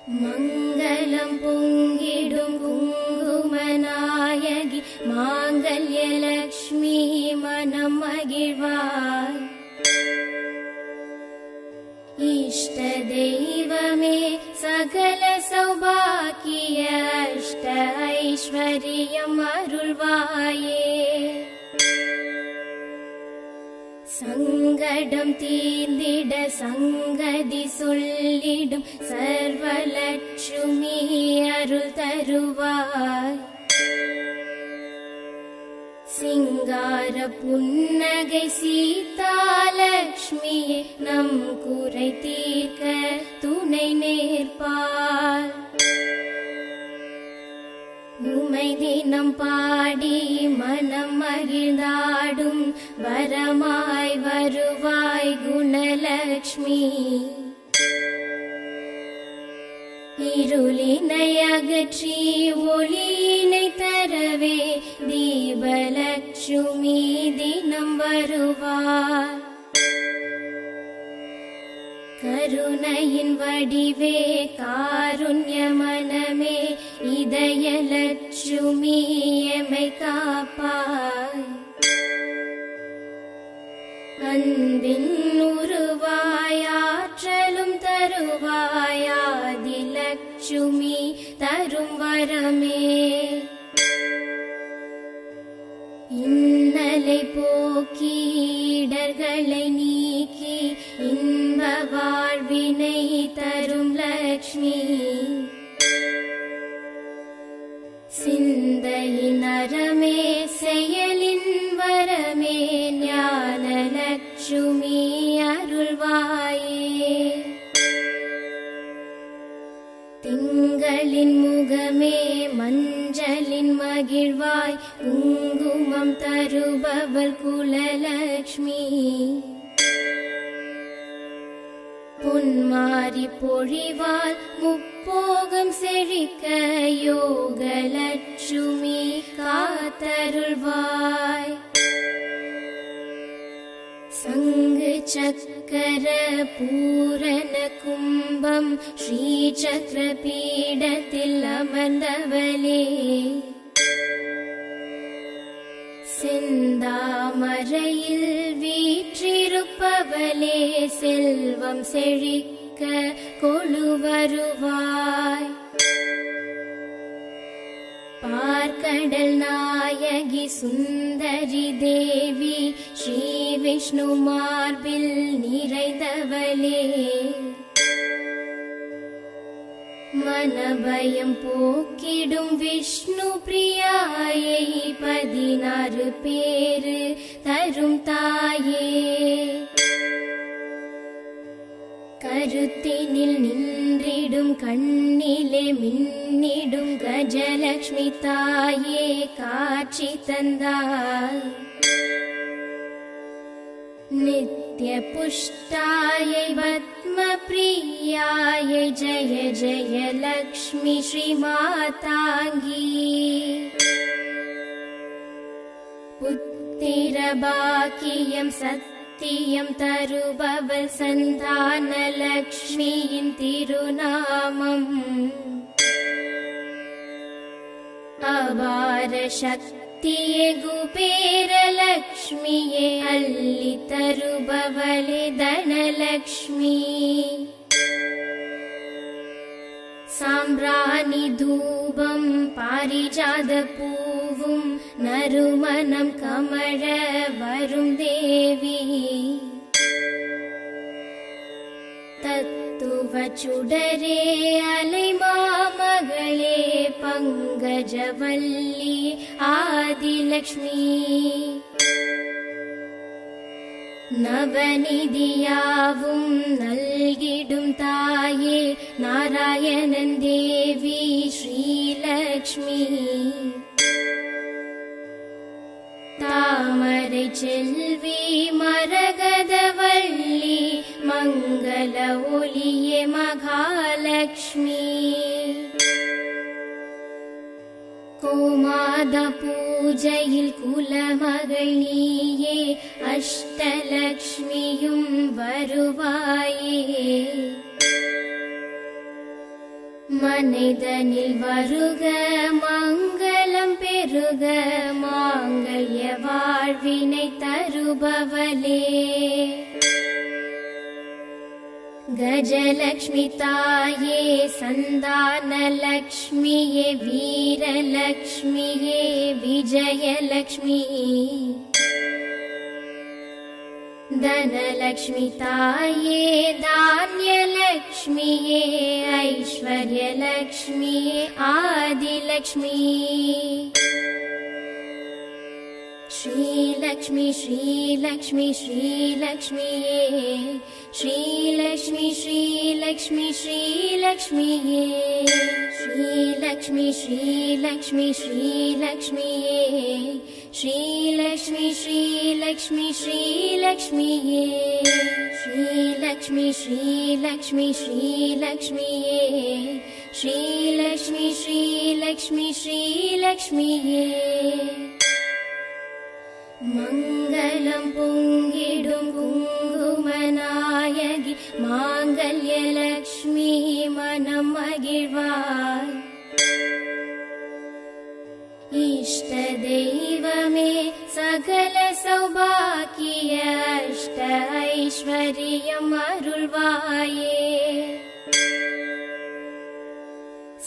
மங்களம் பொங்கிடும் குங்குமநாயகி மாங்கல்யலக்ஷ்மி மனம் மகிழ்வாய். இஷ்ட தெய்வமே சகல சௌபாக்கிய அஷ்ட ஐஸ்வர்யம் அருள்வாயே. சங்கடம் தீர்ந்திட சங்கதி சொல்லிடும் சர்வலட்சுமி அருள் தருவாய். சிங்கார புன்னகை சீதாலக்ஷ்மியே நம் குறை தீர்க்க துணை நேர்ப்பாள். உமை தினம் பாடி மனம் மகிழ்ந்தாடும் வரமாய் வருவாய் குணலக்ஷ்மி. இருளினை அகற்றி ஒளியினை தரவே தீபலட்சுமி தினம் வருவார். கருணையின் வடிவே காருண்ய மனமே இதயலட்சுமி எமை காப்பாய். அன்பின் உருவாய் ஆற்றலும் தருவாய் ஆதிலட்சுமி தரும் வரமே. இன்னலை போக்கி இடர்களை நீக்கி இன்ப வாழ்வினை தரும் லக்ஷ்மி. சிந்தையின் அறமே செயலின் வரமே ஞான லட்சுமி அருள்வாயே. திங்களின் முகமே மஞ்சளின் மகிழ்வாய் குங்குமம் தருபவள் குலலக்ஷ்மி. பொன்மாரி பொழிவாள் முப்போகம் செழிக்க யோகலட்சுமி காத்தருள்வாய். சங்கு சக்கர பூரண கும்பம் ஸ்ரீ சக்கர பீடத்தில் அமர்ந்தவளே. செந்தாமரையில் வீற்றிருப்பவளே செல்வம் செழிக்க கொழு வருவாய். பார்க்கடல் நாயகி சுந்தரி தேவி ஸ்ரீ விஷ்ணு மார்பில் நிறைந்தவளே. மனபயம் போக்கிடும் விஷ்ணு பிரியாயை 16 பேரு தரும் தாயே. கருத்தினில் நின்றிடும் கண்ணிலே மின்னிடும் கஜலக்ஷ்மி தாயே காட்சி தந்தாள். நித்ய புஷ்டாயை பத்ம பிரியாயை ஜய ஜய லக்ஷ்மி ஸ்ரீ மாதாங்கி. புத்திர பாக்கியம் சத்தியம் தருபவள் சந்தான லக்ஷ்மியின் திருநாமம். அபார சக்தியே குபேர லக்ஷ்மியே அள்ளி தருபவளே தனலக்ஷ்மி. சாம்பிராணி தூபம் பாரிஜாத பூவும் நறுமணம் கமழ வரும் தேவி. தத்துவ சுடரே அலை மாமகளே பங்கஜவல்லி ஆதிலக்ஷ்மி. நவநிதியாவும் நல்கிடும் தாயே நாராயணன் தேவி ஸ்ரீலக்ஷ்மி. தாமரை செல்வி மரகதவல்லி மங்கள ஒளியே மகாலக்ஷ்மி. கோமாத பூஜையில் குலமகள் நீயே அஷ்டலக்ஷ்மியும் வருவாயே. மனிதனில் வருக மங்களம் பெருக மாங்கல்ய வாழ்வினை தருபவளே. கஜலக்ஷ்மி தாயே சந்தான லக்ஷ்மியே வீரலக்ஷ்மியே விஜயலக்ஷ்மி. धनलक्ष्मी ताये धान्यलक्ष्मिये ऐश्वर्यलक्ष्मिये आदिलक्ष्मी. श्रीलक्ष्मी श्रीलक्ष्मी श्रीलक्ष्मिये श्रीलक्ष्मी श्रीलक्ष्मी श्रीलक्ष्मिये श्रीलक्ष्मी श्रीलक्ष्मी श्रीलक्ष्मिये श्रीलक्ष्मी श्रीलक्ष्मी श्रीलक्ष्मिये श्रीलक्ष्मी श्रीलक्ष्मी श्रीलक्ष्मिये श्रीलक्ष्मी श्रीलक्ष्मी श्रीलक्ष्मिये. मङ्गलं पुङ्गिडुं कुङ्कुमनायकि माङ्गल्यलक्ष्मी मनं मगिழ்வாய். इष्टदैवमे सकल सौभाग्य अष्ट ऐश्वर्यम् अरुள்வாயே.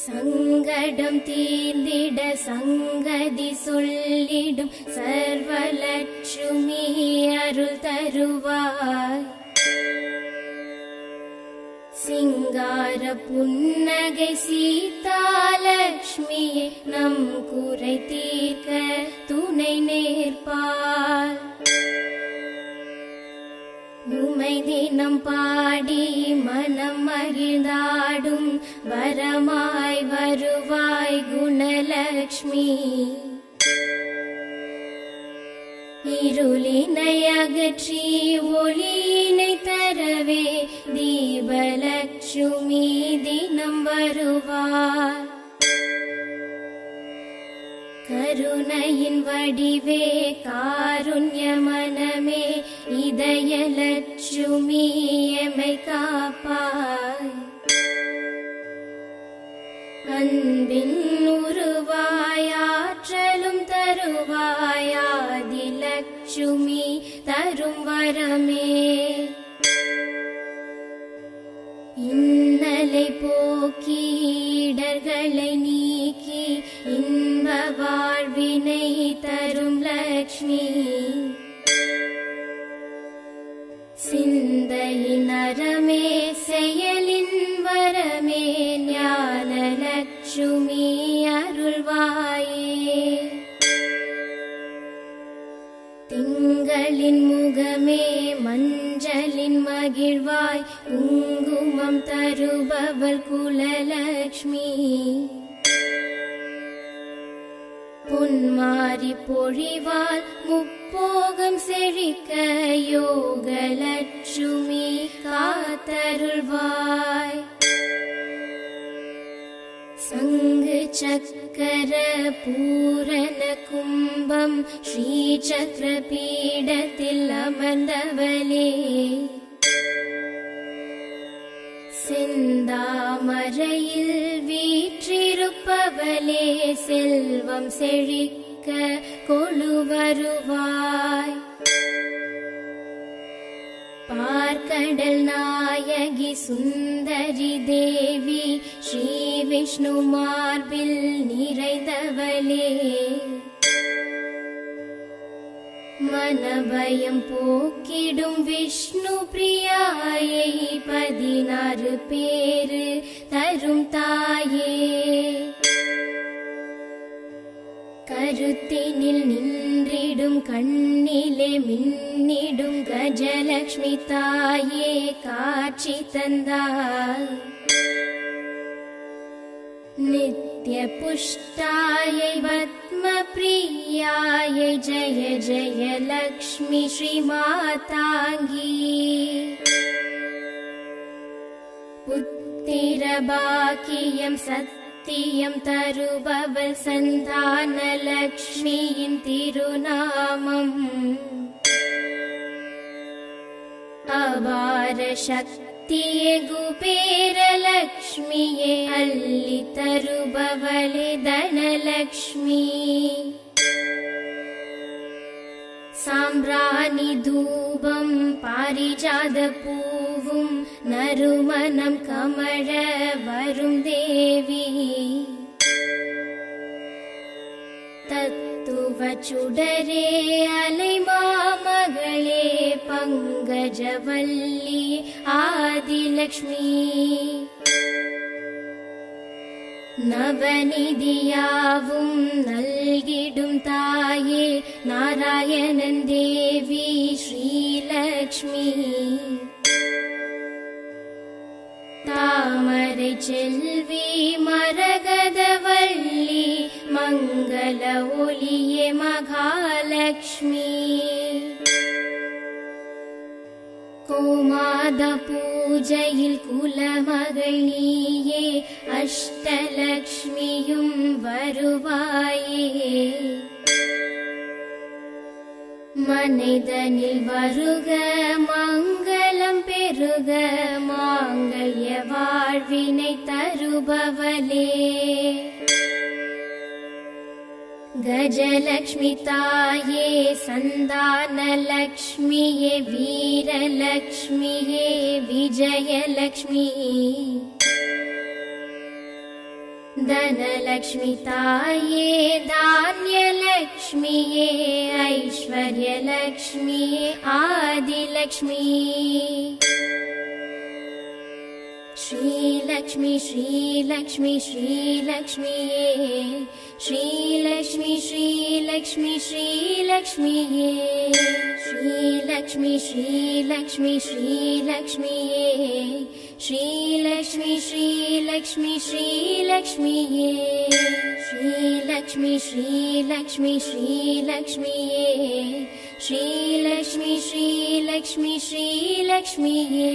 சங்கடம் தீர்ந்திட சங்கதி சொல்லிடும் சர்வலட்சுமி அருள் தருவாய். சிங்கார புன்னகை சீதாலட்சுமியே நம் குறை தீர்க்க துணை நேர்ப்பாள். உமை தினம் பாடி மனம் மகிழ்ந்தாடும் வரமாய் வருவாய் குணலக்ஷ்மி. இருளினை அகற்றி ஒளியினை தரவே தீபலட்சுமி தினம் வருவார். கருணையின் வடிவே காருண்ய மனமே இதயலட்சுமி எமை காப்பாய். அன்பின் உருவாயாற்றலும் தருவாயாதிலட்சுமி தரும் வரமே. இன்னலை போக்கி இடர்களை நீக்கி இன்ப வாழ்வினை தரும் லக்ஷ்மி. சிந்தையின் அறமே செயலின் வரமே ஞானலட்சுமி அருள்வாயே. திங்களின் முகமே மஞ்சளின் மகிழ்வாய் குங்குமம் தருபவள் குலலக்ஷ்மி. பொன்மாரி பொழிவாள் முப்போகம் செழிக்க யோகலட்சுமி காத்தருள்வாய். சங்கு சக்கர பூரண கும்பம் ஸ்ரீ சக்கர பீடத்தில் அமர்ந்தவளே. செந்தாமரையில் வீற்றிருப்பவளே செல்வம் செழிக்க கொளு வருவாய். பார்க்கடல் நாயகி சுந்தரி தேவி ஸ்ரீ விஷ்ணு மார்பில் நிறைந்தவளே. மனபயம் போக்கிடும் விஷ்ணு பிரியாயை 16 பேரு தரும் தாயே. கருத்தினில் நின்றிடும் கண்ணிலே மின்னிடும் கஜலக்ஷ்மி தாயே காட்சி தந்தாள். नित्य पुष्टायै पद्म प्रियायै जय जय लक्ष्मी श्री मातांगी. पुत्तिर भाग्यं सत्यं तरुबवल संतान लक्ष्मीயின் திருநாமம். அபார சக்தி ಶಕ್ತಿಯೇ ಕುಬೇರಲಕ್ಷ್ಮಿಯೇ ಅಲ್ಲಿ ತರುಬವಳೆ ಧನಲಕ್ಷ್ಮಿ സാമ്പ്രാണി ധൂപം പാരിജാതപൂവും നറുമണം കമഴ വരും ദേവി തത്തുവ ചുടരേ അലൈമാമകളെ പങ്കജവല്ലി ആദിലക്ഷ്മി നവനിധിയാവും നൽകിടും തായേ നാരായണൻ ദേവി ശ്രീലക്ഷ്മി താമரை ചെൽവി മരകതവല്ലി മംഗല ഒലിയെ മഹാലക്ഷ്മി കോമാദ പൂജയിൽ കുലമകൾ നീയേ അഷ്ടലക്ഷ്മിയും വരുവായേ മനിതനിൽ വരുക മംഗളം പെരുക മാംഗല്യ വാഴ്വിனை തരുபவளே ഗജലക്ഷ്മി തായേ സന്താനലക്ഷ്മിയേ വീരലക്ഷ്മിയേ വിജയലക്ഷ്മി ധനലക്ഷ്മി തായേ ധാന്യലക്ഷ്മിയേ ഐശ്വര്യലക്ഷ്മിയേ ആദിലക്ഷ്മി ശ്രീലക്ഷ്മി ശ്രീലക്ഷ്മി ശ്രീലക്ഷ്മിയേ ശ്രീലക്ഷ്മി ശ്രീലക്ഷ്മി ശ്രീലക്ഷ്മിയേ ശ്രീലക്ഷ്മി ശ്രീലക്ഷ്മി ശ്രീലക്ഷ്മിയേ ശ്രീലക്ഷ്മി ശ്രീലക്ഷ്മി ശ്രീലക്ഷ്മിയേ ശ്രീലക്ഷ്മി ശ്രീലക്ഷ്മി ശ്രീലക്ഷ്മിയേ ശ്രീലക്ഷ്മി ശ്രീലക്ഷ്മി ശ്രീലക്ഷ്മിയേ